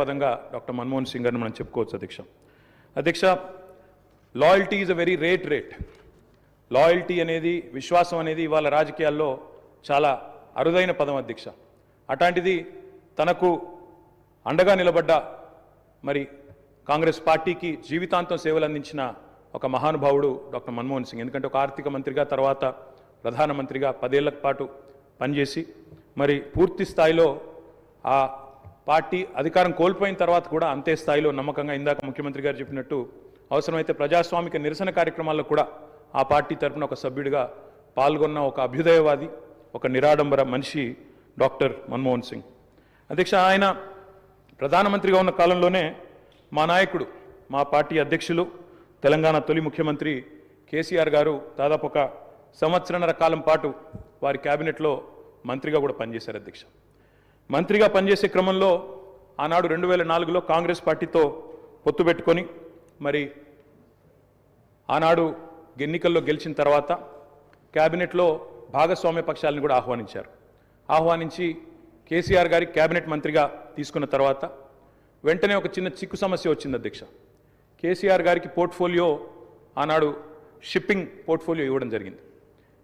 పర్యాయపదంగా doctor Manmohan Singh గారిని మనం చెప్పుకోవచ్చు అధ్యక్ష. Loyalty is a very rate. Loyalty అనేది, విశ్వాసం అనేది ఇవాళ రాజకీయాల్లో చాలా అరుదైన పదం అధ్యక్ష. అట్లాంటిది తనకు అండగా నిలబడ్డ మరి కాంగ్రెస్ పార్టీకి జీవితాంతం సేవలు అందించిన ఒక మహానుభావుడు డాక్టర్ మన్మోహన్ సింగ్. ఎందుకంటే ఒక ఆర్థిక మంత్రిగా, తర్వాత ప్రధానమంత్రిగా 10 ఏళ్ల పాటు పనిచేసి మరి పూర్తి స్థాయిలో ఆ పార్టీ అధికారం కోల్పోయిన తర్వాత కూడా అంతే స్థాయిలో నమ్మకంగా, ఇందాక ముఖ్యమంత్రి గారు చెప్పినట్టు అవసరమైతే ప్రజాస్వామిక నిరసన కార్యక్రమాల్లో కూడా ఆ పార్టీ తరఫున ఒక సభ్యుడిగా పాల్గొన్న ఒక అభ్యుదయవాది, ఒక నిరాడంబర మనిషి డాక్టర్ మన్మోహన్ సింగ్. అధ్యక్ష, ఆయన ప్రధానమంత్రిగా ఉన్న కాలంలోనే మా నాయకుడు, మా పార్టీ అధ్యక్షులు, తెలంగాణ తొలి ముఖ్యమంత్రి కేసీఆర్ గారు దాదాపు ఒక సంవత్సరన్నర కాలం పాటు వారి క్యాబినెట్లో మంత్రిగా కూడా పనిచేశారు అధ్యక్ష. మంత్రిగా పనిచేసే క్రమంలో ఆనాడు 2004లో కాంగ్రెస్ పార్టీతో పొత్తు పెట్టుకొని మరి ఆనాడు ఎన్నికల్లో గెలిచిన తర్వాత క్యాబినెట్లో భాగస్వామ్య పక్షాలను కూడా ఆహ్వానించి కేసీఆర్ గారి క్యాబినెట్ మంత్రిగా తీసుకున్న తర్వాత వెంటనే ఒక చిన్న చిక్కు సమస్య వచ్చింది అధ్యక్ష. కేసీఆర్ గారికి పోర్ట్ఫోలియో ఆనాడు షిప్పింగ్ పోర్ట్ఫోలియో ఇవ్వడం జరిగింది.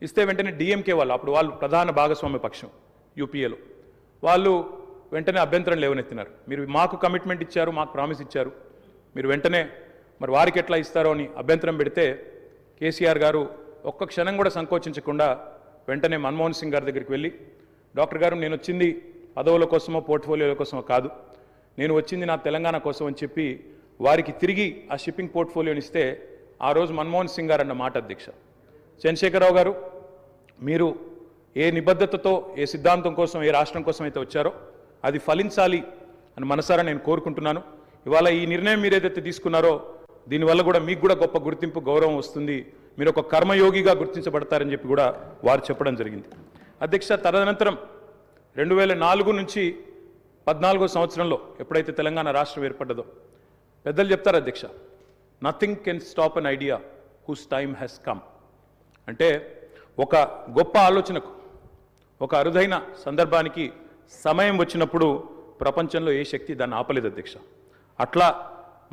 ఇస్తే వెంటనే డిఎంకే వాళ్ళు, అప్పుడు వాళ్ళు ప్రధాన భాగస్వామ్య పక్షం యూపీఏలో, వాళ్ళు వెంటనే అభ్యంతరం లేవనెత్తినారు. మీరు మాకు కమిట్మెంట్ ఇచ్చారు, మాకు ప్రామిస్ ఇచ్చారు, మీరు వెంటనే మరి వారికి ఎట్లా ఇస్తారో అని అభ్యంతరం పెడితే కేసీఆర్ గారు ఒక్క క్షణం కూడా సంకోచించకుండా వెంటనే మన్మోహన్ సింగ్ గారి దగ్గరికి వెళ్ళి, డాక్టర్ గారు, నేను వచ్చింది పదవుల కోసమో పోర్ట్ఫోలియోల కోసమో కాదు, నేను వచ్చింది నా తెలంగాణ కోసం అని చెప్పి వారికి తిరిగి ఆ షిప్పింగ్ పోర్ట్ఫోలియోని ఇస్తే ఆ రోజు మన్మోహన్ సింగ్ గారు అన్న మాట అధ్యక్ష, చంద్రశేఖరరావు గారు, మీరు ఏ నిబద్ధతతో, ఏ సిద్ధాంతం కోసం, ఏ రాష్ట్రం కోసం అయితే వచ్చారో అది ఫలించాలి అని మనసారా నేను కోరుకుంటున్నాను. ఇవాళ ఈ నిర్ణయం మీరు ఏదైతే తీసుకున్నారో దీనివల్ల కూడా మీకు కూడా గొప్ప గుర్తింపు, గౌరవం వస్తుంది, మీరు ఒక కర్మయోగిగా గుర్తించబడతారని చెప్పి కూడా వారు చెప్పడం జరిగింది అధ్యక్ష. తదనంతరం 2004 నుంచి 14వ సంవత్సరంలో ఎప్పుడైతే తెలంగాణ రాష్ట్రం ఏర్పడ్డదో, పెద్దలు చెప్తారు అధ్యక్ష, nothing can stop an idea who's time has come. అంటే ఒక గొప్ప ఆలోచనకు, ఒక అరుదైన సందర్భానికి సమయం వచ్చినప్పుడు ప్రపంచంలో ఏ శక్తి దాన్ని ఆపలేదు అధ్యక్ష. అట్లా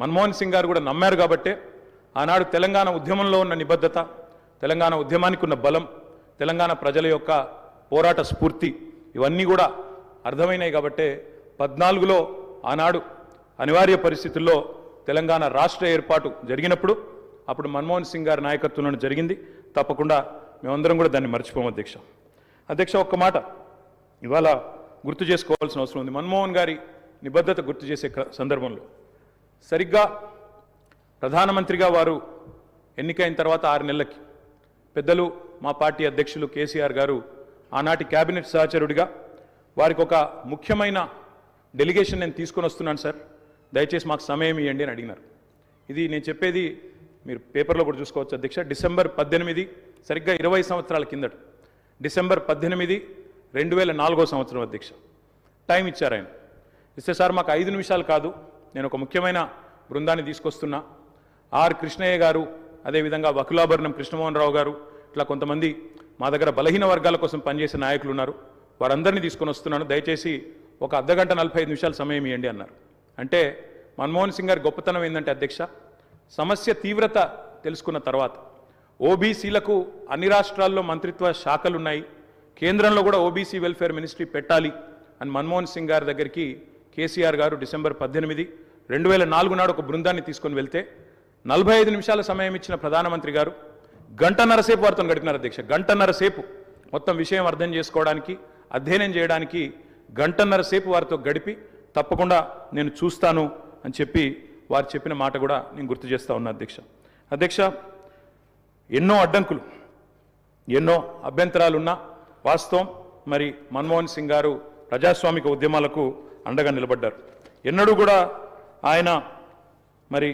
మన్మోహన్ సింగ్ గారు కూడా నమ్మారు కాబట్టే ఆనాడు తెలంగాణ ఉద్యమంలో ఉన్న నిబద్ధత, తెలంగాణ ఉద్యమానికి ఉన్న బలం, తెలంగాణ ప్రజల యొక్క పోరాట స్ఫూర్తి ఇవన్నీ కూడా అర్థమైనాయి కాబట్టే 14లో ఆనాడు అనివార్య పరిస్థితుల్లో తెలంగాణ రాష్ట్ర ఏర్పాటు జరిగినప్పుడు అప్పుడు మన్మోహన్ సింగ్ గారి నాయకత్వంలో జరిగింది. తప్పకుండా మేమందరం కూడా దాన్ని మర్చిపోము అధ్యక్ష. ఒక్క మాట ఇవాళ గుర్తు చేసుకోవాల్సిన అవసరం ఉంది. మన్మోహన్ గారి నిబద్ధత గుర్తు చేసే సందర్భంలో సరిగ్గా ప్రధానమంత్రిగా వారు ఎన్నికైన తర్వాత 6 నెలలకి పెద్దలు మా పార్టీ అధ్యక్షులు కేసీఆర్ గారు ఆనాటి క్యాబినెట్ సహచరుడిగా వారికి ఒక ముఖ్యమైన డెలిగేషన్ నేను తీసుకొని వస్తున్నాను సార్, దయచేసి మాకు సమయం ఇవ్వండి అని అడిగినారు. ఇది నేను చెప్పేది మీరు పేపర్లో కూడా చూసుకోవచ్చు అధ్యక్ష. డిసెంబర్ 18, సరిగ్గా 20 సంవత్సరాల కిందట, డిసెంబర్ 18, 2004వ సంవత్సరం అధ్యక్ష టైం ఇచ్చారు ఆయన. ఇస్తే సార్ మాకు 5 నిమిషాలు కాదు, నేను ఒక ముఖ్యమైన బృందాన్ని తీసుకొస్తున్నా, ఆర్ కృష్ణయ్య గారు, అదేవిధంగా వకులాభరణం కృష్ణమోహన్ రావు గారు, ఇట్లా కొంతమంది మా దగ్గర బలహీన వర్గాల కోసం పనిచేసే నాయకులు ఉన్నారు, వారందరినీ తీసుకొని వస్తున్నాను, దయచేసి ఒక అర్ధగంట 45 నిమిషాలు సమయం ఇవ్వండి అన్నారు. అంటే మన్మోహన్ సింగ్ గారి గొప్పతనం ఏంటంటే అధ్యక్ష, సమస్య తీవ్రత తెలుసుకున్న తర్వాత ఓబీసీలకు అన్ని రాష్ట్రాల్లో మంత్రిత్వ శాఖలు ఉన్నాయి, కేంద్రంలో కూడా ఓబీసీ వెల్ఫేర్ మినిస్ట్రీ పెట్టాలి అని మన్మోహన్ సింగ్ గారి దగ్గరికి కేసీఆర్ గారు డిసెంబర్ 18, 2004 నాడు ఒక బృందాన్ని తీసుకొని వెళ్తే 45 నిమిషాల సమయం ఇచ్చిన ప్రధానమంత్రి గారు గంటన్నర సేపు వారితో గడిపినారు అధ్యక్ష. గంటన్నర సేపు మొత్తం విషయం అర్థం చేసుకోవడానికి, అధ్యయనం చేయడానికి గంటన్నర సేపు వారితో గడిపి తప్పకుండా నేను చూస్తాను అని చెప్పి వారు చెప్పిన మాట కూడా నేను గుర్తు చేస్తా ఉన్నా అధ్యక్ష. ఎన్నో అడ్డంకులు, ఎన్నో అభ్యంతరాలున్నా వాస్తవం మరి మన్మోహన్ సింగ్ గారు ప్రజాస్వామిక ఉద్యమాలకు అండగా నిలబడ్డారు. ఎన్నడూ కూడా ఆయన మరి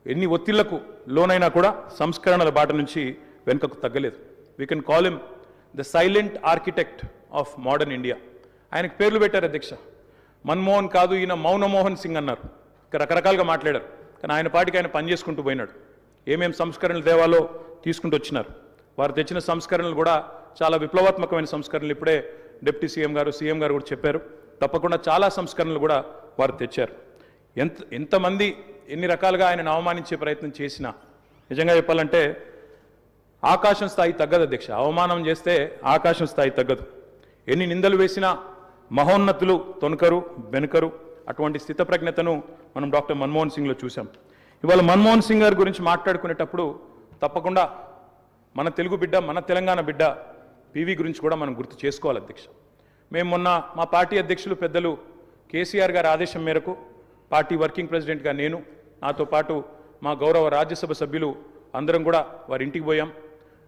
ఎన్ని ఒత్తిళ్లకు లోనైనా కూడా సంస్కరణల బాట నుంచి వెనుకకు తగ్గలేదు. We can call him the silent architect of modern India. ఆయనకు పేర్లు పెట్టారు అధ్యక్ష. మన్మోహన్ కాదు, ఈయన మౌనమోహన్ సింగ్ అన్నారు. రకరకాలుగా మాట్లాడారు, కానీ ఆయన పాటికి ఆయన పనిచేసుకుంటూ పోయినాడు. ఏమేం సంస్కరణలు దేవాలో తీసుకుంటూ వచ్చినారు. వారు తెచ్చిన సంస్కరణలు కూడా చాలా విప్లవాత్మకమైన సంస్కరణలు. ఇప్పుడే డిప్యూటీ సీఎం గారు కూడా చెప్పారు. తప్పకుండా చాలా సంస్కరణలు కూడా వారు తెచ్చారు. ఎంతమంది ఎన్ని రకాలుగా ఆయనను అవమానించే ప్రయత్నం చేసినా నిజంగా చెప్పాలంటే ఆకాశం స్థాయి తగ్గదు అధ్యక్ష. అవమానం చేస్తే ఆకాశం స్థాయి తగ్గదు. ఎన్ని నిందలు వేసినా మహోన్నతులు తొనకరు బెనకరు. అటువంటి స్థితప్రజ్ఞతను మనం డాక్టర్ మన్మోహన్ సింగ్లో చూసాం. ఇవాళ మన్మోహన్ సింగ్ గారి గురించి మాట్లాడుకునేటప్పుడు తప్పకుండా మన తెలుగు బిడ్డ, మన తెలంగాణ బిడ్డ పివి గురించి కూడా మనం గుర్తు చేసుకోవాలి అధ్యక్ష. మేము మొన్న మా పార్టీ అధ్యక్షులు పెద్దలు కేసీఆర్ గారి ఆదేశం మేరకు పార్టీ వర్కింగ్ ప్రెసిడెంట్గా నేను, నాతో పాటు మా గౌరవ రాజ్యసభ సభ్యులు అందరం కూడా వారి ఇంటికి పోయాం,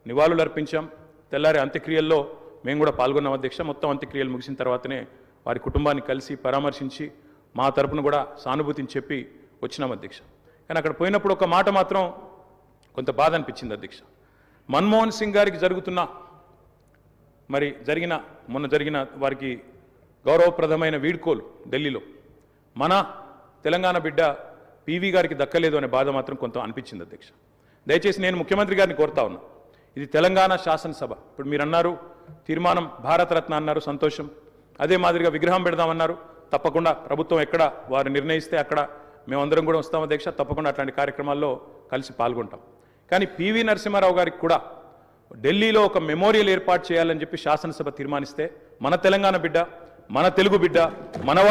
నివాళులు అర్పించాం. తెల్లారి అంత్యక్రియల్లో మేము కూడా పాల్గొన్నాం అధ్యక్ష. మొత్తం అంత్యక్రియలు ముగిసిన తర్వాతనే వారి కుటుంబాన్ని కలిసి పరామర్శించి మా తరపున కూడా సానుభూతిని చెప్పి వచ్చినాం అధ్యక్ష. కానీ అక్కడ పోయినప్పుడు ఒక మాట మాత్రం కొంత బాధ అనిపించింది అధ్యక్ష. మన్మోహన్ సింగ్ గారికి మొన్న జరిగిన వారికి గౌరవప్రదమైన వీడ్కోలు ఢిల్లీలో మన తెలంగాణ బిడ్డ పివి గారికి దక్కలేదు అనే బాధ మాత్రం కొంత అనిపించింది అధ్యక్ష. దయచేసి నేను ముఖ్యమంత్రి గారిని కోరుతా ఉన్నా, ఇది తెలంగాణ శాసనసభ. ఇప్పుడు మీరు అన్నారు తీర్మానం భారతరత్న అన్నారు, సంతోషం. అదే మాదిరిగా విగ్రహం పెడదామన్నారు, తప్పకుండా ప్రభుత్వం ఎక్కడ వారు నిర్ణయిస్తే అక్కడ మేమందరం కూడా వస్తాం అధ్యక్ష. తప్పకుండా అట్లాంటి కార్యక్రమాల్లో కలిసి పాల్గొంటాం. కానీ పివి నరసింహారావు గారికి కూడా ఢిల్లీలో ఒక మెమోరియల్ ఏర్పాటు చేయాలని చెప్పి శాసనసభ తీర్మానిస్తే మన తెలంగాణ బిడ్డ, మన తెలుగు బిడ్డ, మనవాడు